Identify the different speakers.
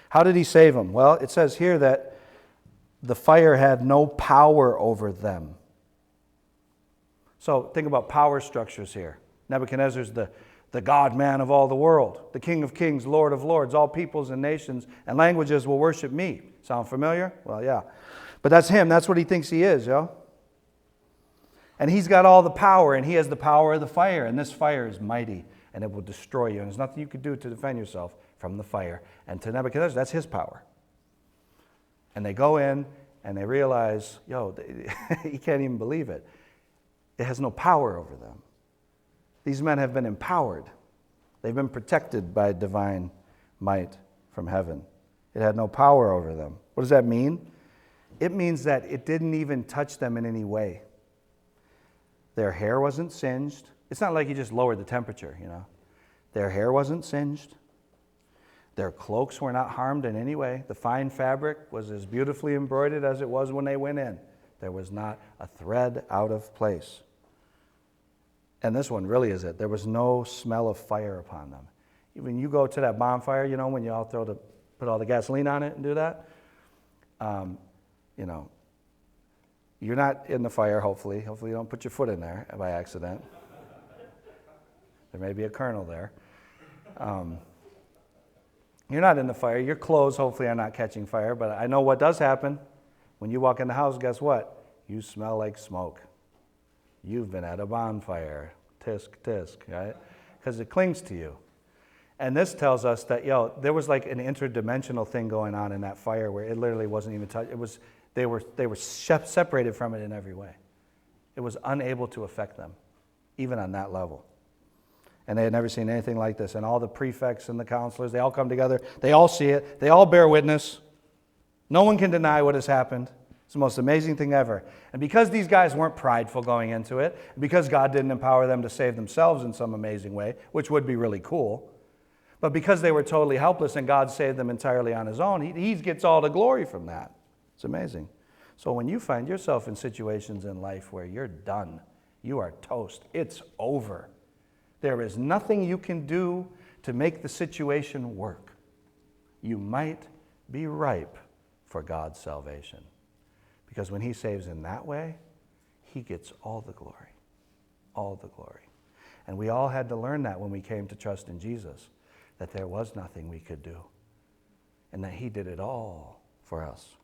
Speaker 1: How did he save them? Well, it says here that the fire had no power over them. So think about power structures here. Nebuchadnezzar's the God-man of all the world, the King of kings, Lord of lords. All peoples and nations and languages will worship me. Sound familiar? Well, yeah. But that's him. That's what he thinks he is, yo. And he's got all the power, and he has the power of the fire. And this fire is mighty, and it will destroy you. And there's nothing you could do to defend yourself from the fire. And to Nebuchadnezzar, that's his power. And they go in, and they realize, he can't even believe it. It has no power over them. These men have been empowered. They've been protected by divine might from heaven. It had no power over them. What does that mean? It means that it didn't even touch them in any way. Their hair wasn't singed. It's not like you just lowered the temperature, Their hair wasn't singed. Their cloaks were not harmed in any way. The fine fabric was as beautifully embroidered as it was when they went in. There was not a thread out of place. And this one really is it. There was no smell of fire upon them. When you go to that bonfire, when you all put all the gasoline on it and do that, you're not in the fire, hopefully. Hopefully you don't put your foot in there by accident. There may be a kernel there. You're not in the fire. Your clothes, hopefully, are not catching fire. But I know what does happen. When you walk in the house, guess what? You smell like smoke. You've been at a bonfire. Tisk, tisk, right? Because it clings to you. And this tells us that, there was like an interdimensional thing going on in that fire where it literally wasn't even touched. They were separated from it in every way. It was unable to affect them, even on that level. And they had never seen anything like this. And all the prefects and the counselors, they all come together. They all see it. They all bear witness. No one can deny what has happened. It's the most amazing thing ever. And because these guys weren't prideful going into it, because God didn't empower them to save themselves in some amazing way, which would be really cool, but because they were totally helpless and God saved them entirely on his own, he gets all the glory from that. It's amazing. So when you find yourself in situations in life where you're done, you are toast, it's over. There is nothing you can do to make the situation work. You might be ripe for God's salvation. Because when he saves in that way, he gets all the glory. All the glory. And we all had to learn that when we came to trust in Jesus, that there was nothing we could do, and that he did it all for us.